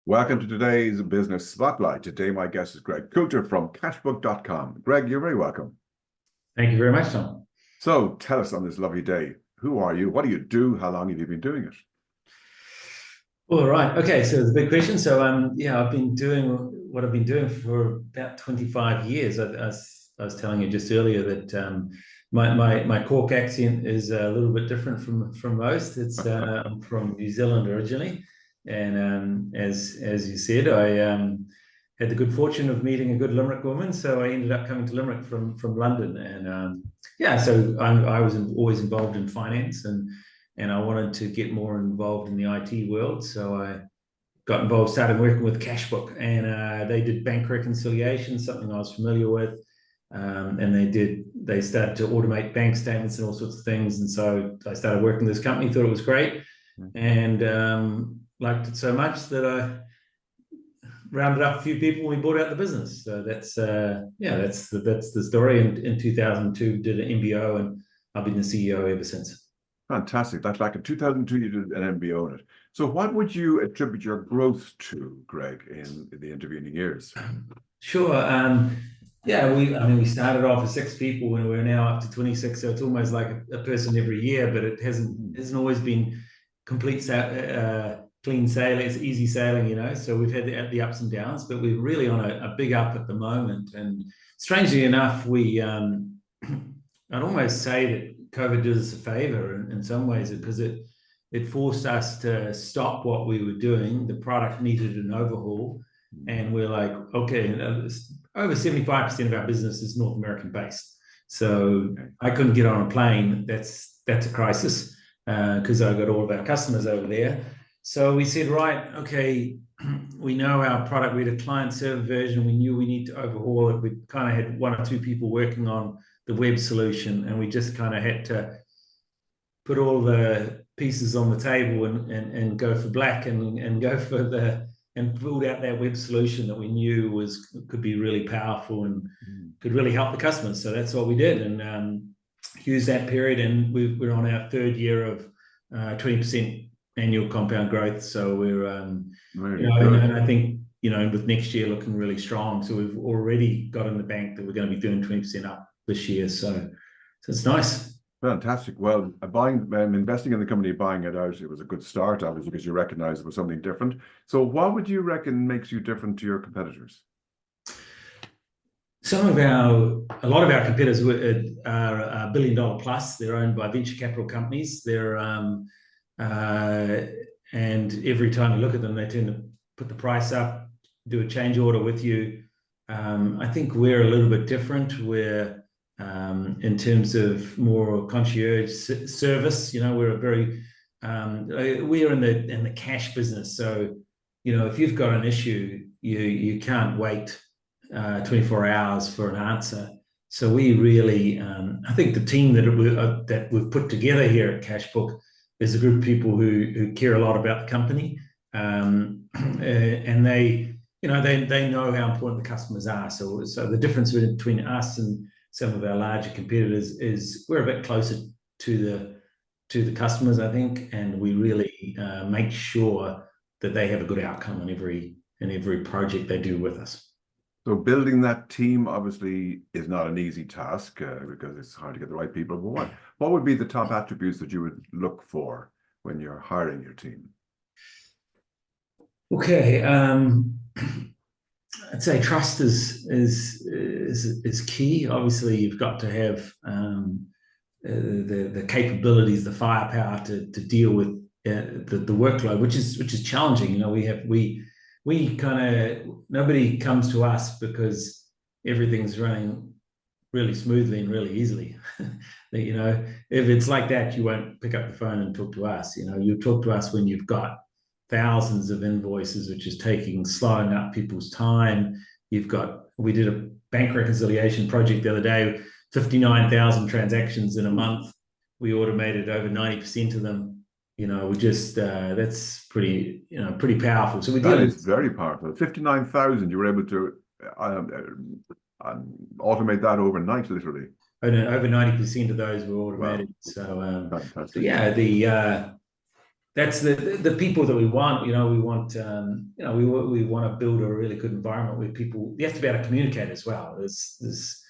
Welcome to today's Business Spotlight. Today, my guest is Greg Coulter from cashbook.com. Greg, you're very welcome. Thank you very much, Tom. So tell us on this lovely day, who are you? What do you do? How long have you been doing it? All right. Okay. So the big question. I've been doing what I've been doing for about 25 years. I was telling you just earlier that my Cork accent is a little bit different from most. I'm from New Zealand originally, and as you said, I had the good fortune of meeting a good Limerick woman. So I ended up coming to Limerick from London, and I was always involved in finance and I wanted to get more involved in the IT world. So I got involved, started working with Cashbook, and they did bank reconciliation, something I was familiar with. And they started to automate bank statements and all sorts of things. And so I started working with this company, thought it was great, and liked it so much that I rounded up a few people and we bought out the business. So that's the story. In 2002, did an MBO, and I've been the CEO ever since. Fantastic. That's like in 2002, you did an MBO in it. So what would you attribute your growth to, Greg, in the intervening years? Sure. We started off as 6 people and we're now up to 26. So it's almost like a person every year, but it hasn't always been clean sailing. It's easy sailing. So we've had the ups and downs, but we're really on a big up at the moment. And strangely enough, I'd almost say that COVID did us a favor in some ways, because it forced us to stop what we were doing. The product needed an overhaul, and we're like, okay, over 75% of our business is North American based. So I couldn't get on a plane. That's a crisis, because I got all of our customers over there. So we said, right, okay, we know our product. We had a client server version. We knew we need to overhaul it. We kind of had 1 or 2 people working on the web solution, and we just kind of had to put all the pieces on the table and go for black and go for and build out that web solution that we knew could be really powerful and could really help the customers. So that's what we did, and used that period, and we're on our 3rd year of 20% annual compound growth. So we're and I think with next year looking really strong. So we've already got in the bank that we're going to be doing 20% up this year. So it's nice. Fantastic. Well, investing in the company, buying it out, it was a good start, obviously, because you recognize it was something different. So what would you reckon makes you different to your competitors? A lot of our competitors are $1 billion plus. They're owned by venture capital companies. And every time you look at them, they tend to put the price up, do a change order with you. I think we're a little bit different. We're in terms of more concierge service. We're in the cash business. So if you've got an issue, you can't wait 24 hours for an answer. So we really, I think the team that we've put together here at Cashbook is a group of people who care a lot about the company, and they know how important the customers are. So the difference between us and some of our larger competitors is we're a bit closer to the customers, I think, and we really make sure that they have a good outcome in every project they do with us. So building that team obviously is not an easy task, because it's hard to get the right people. But what would be the top attributes that you would look for when you're hiring your team? Okay, I'd say trust is key. Obviously, you've got to have the capabilities, the firepower to deal with the workload, which is challenging. Nobody comes to us because everything's running really smoothly and really easily. If it's like that, you won't pick up the phone and talk to us. You talk to us when you've got thousands of invoices, which is slowing up people's time. We did a bank reconciliation project the other day, 59,000 transactions in a month. We automated over 90% of them. That's pretty powerful. So that is very powerful. 59,000, you were able to automate that overnight, literally. Over 90% of those were automated. Wow. So Fantastic. yeah, that's the people that we want. We want we want to build a really good environment where people, you have to be able to communicate as well. There's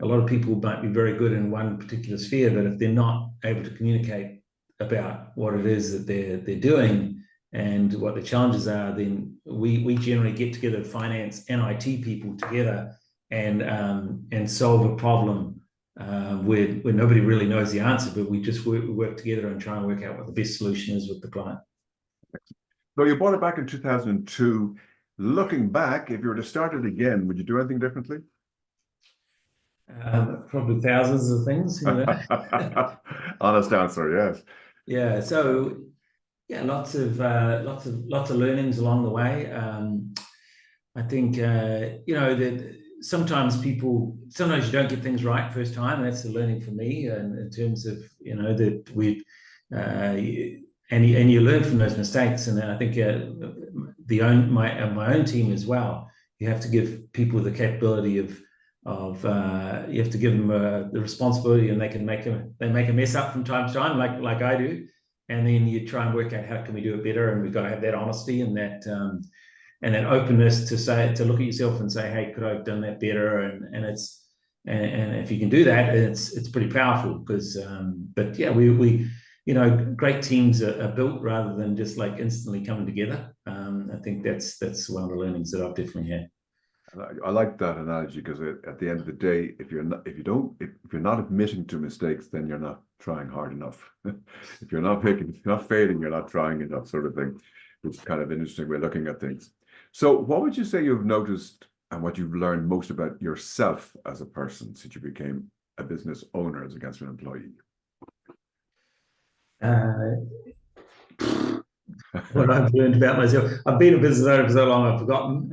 a lot of people might be very good in one particular sphere, but if they're not able to communicate about what it is that they're doing and what the challenges are, then we generally get together, finance and IT people together, and solve a problem where nobody really knows the answer, but we just work together and try and work out what the best solution is with the client. So you bought it back in 2002. Looking back, if you were to start it again, would you do anything differently? Probably thousands of things. Honest answer, yes. Yeah. So yeah, lots of learnings along the way. I think that sometimes you don't get things right first time. That's the learning for me, and in terms of that we and you learn from those mistakes. And I think my own team as well. You have to give people the capability of you have to give them the responsibility, and they make a mess up from time to time, like I do, and then you try and work out how can we do it better, and we've got to have that honesty and that openness to look at yourself and say, hey, could I have done that better? And if you can do that, it's pretty powerful because but yeah, we great teams are built rather than just like instantly coming together. I think that's one of the learnings that I've definitely had. I like that analogy because at the end of the day, if you're not admitting to mistakes, then you're not trying hard enough. If you're not failing, you're not trying enough, sort of thing. Which is kind of an interesting way of looking at things. So, what would you say you've noticed and what you've learned most about yourself as a person since you became a business owner as against an employee? What I've learned about myself. I've been a business owner for so long, I've forgotten.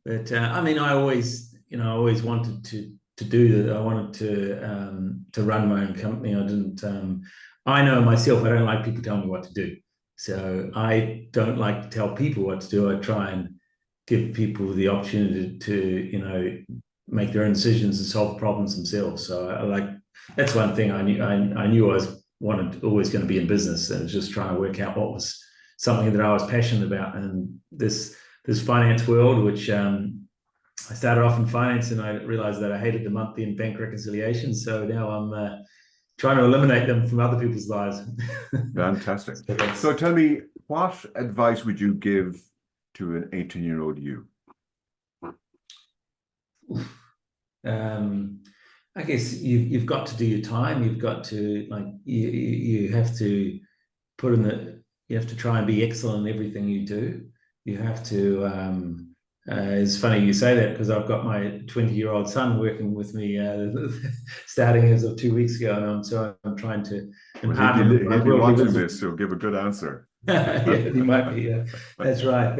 But I mean, I always wanted to do that. I wanted to run my own company. I didn't. I know myself. I don't like people telling me what to do. So I don't like to tell people what to do. I try and give people the opportunity to make their own decisions and solve problems themselves. So that's one thing I knew I was always going to be in business, and just trying to work out what was something that I was passionate about. And this finance world, which I started off in finance, and I realized that I hated the monthly and bank reconciliations. So now I'm trying to eliminate them from other people's lives. Fantastic. So tell me, what advice would you give to an 18-year-old you? I guess you've got to do your time. You've got to you have to you have to try and be excellent in everything you do. You have to it's funny you say that because I've got my 20-year-old son working with me starting as of 2 weeks ago, and I'm trying to impart him. He'll be watching this, so give a good answer. Yeah, he might be. That's right.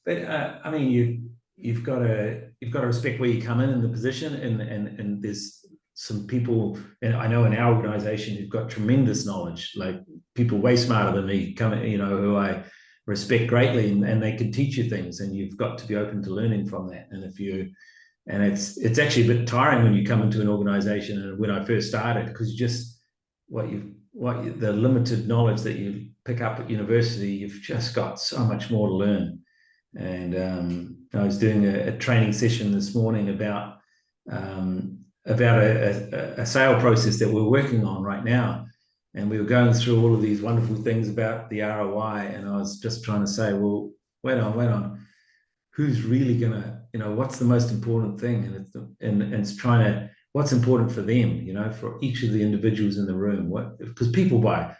But I mean, you've got to respect where you come in the position, and there's some people, and I know in our organization who've got tremendous knowledge, like people way smarter than me, who I respect greatly, and they can teach you things, and you've got to be open to learning from that. And it's actually a bit tiring when you come into an organization, and when I first started, because the limited knowledge that you pick up at university, you've just got so much more to learn. And I was doing a training session this morning about a sale process that we're working on right now. And we were going through all of these wonderful things about the ROI. And I was just trying to say, well, wait on. Who's really going to, what's the most important thing? And it's trying to, what's important for them, for each of the individuals in the room. Because people buy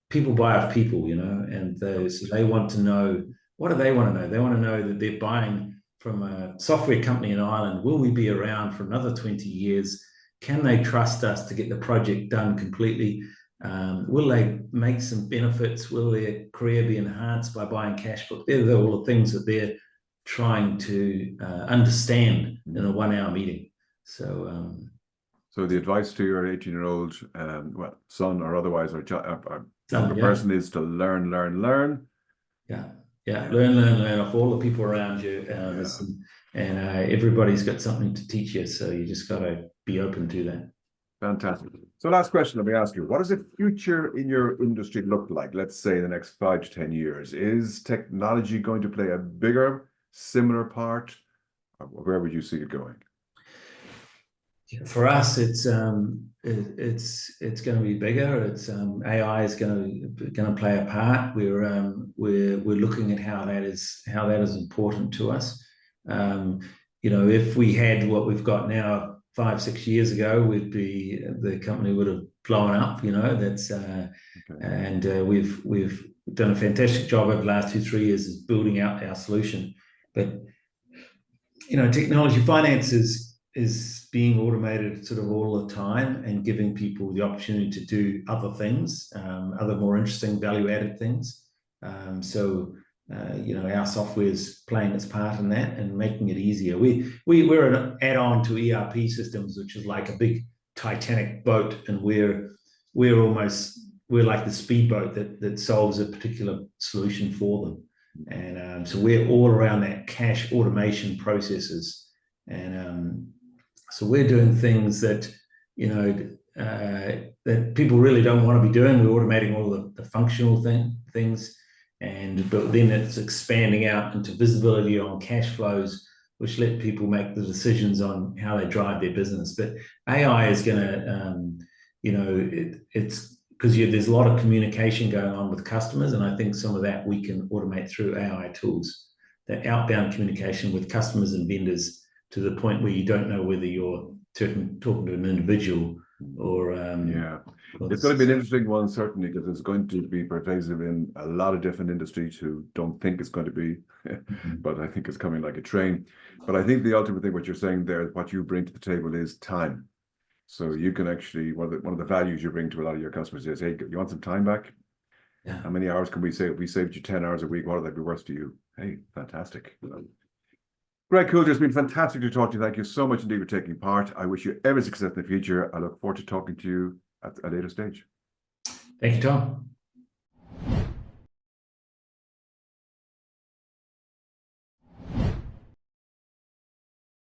off people, and so they want to know, what do they want to know? They want to know that they're buying from a software company in Ireland. Will we be around for another 20 years? Can they trust us to get the project done completely? Will they make some benefits? Will their career be enhanced by buying cash? But they're all the things that they're trying to understand in a 1-hour meeting. So the advice to your 18-year-old son or otherwise or younger person is to learn. Yeah. Learn off all the people around you. And everybody's got something to teach you. So you just got to be open to that. Fantastic. So last question, let me ask you, what does the future in your industry look like? Let's say the next 5 to 10 years. Is technology going to play a bigger, similar part? Or where would you see it going? For us, it's going to be bigger. It's AI is going to play a part. We're looking at how that is important to us. If we had what we've got now 5, 6 years ago, the company would have blown up. That's and we've done a fantastic job over the last 2, 3 years is building out our solution. But technology finance is being automated sort of all the time and giving people the opportunity to do other things, other more interesting value-added things. Our software is playing its part in that and making it easier. We're an add-on to ERP systems, which is like a big Titanic boat, and we're like the speedboat that solves a particular solution for them. And so we're all around that cash automation processes, and so we're doing things that that people really don't want to be doing. We're automating all the functional things, but then it's expanding out into visibility on cash flows, which let people make the decisions on how they drive their business. But AI is going to, it's because there's a lot of communication going on with customers, and I think some of that we can automate through AI tools. That outbound communication with customers and vendors to the point where you don't know whether you're talking to an individual or it's going to be an interesting one, certainly, because it's going to be pervasive in a lot of different industries who don't think it's going to be, but I think it's coming like a train. But I think the ultimate thing, what you're saying there, what you bring to the table is time. So you can actually, one of the values you bring to a lot of your customers is, hey, you want some time back? Yeah. How many hours can we save? If we saved you 10 hours a week, what would that be worth to you? Hey, fantastic. Great, Coulter. It's been fantastic to talk to you. Thank you so much indeed for taking part. I wish you every success in the future. I look forward to talking to you at a later stage. Thank you, Tom.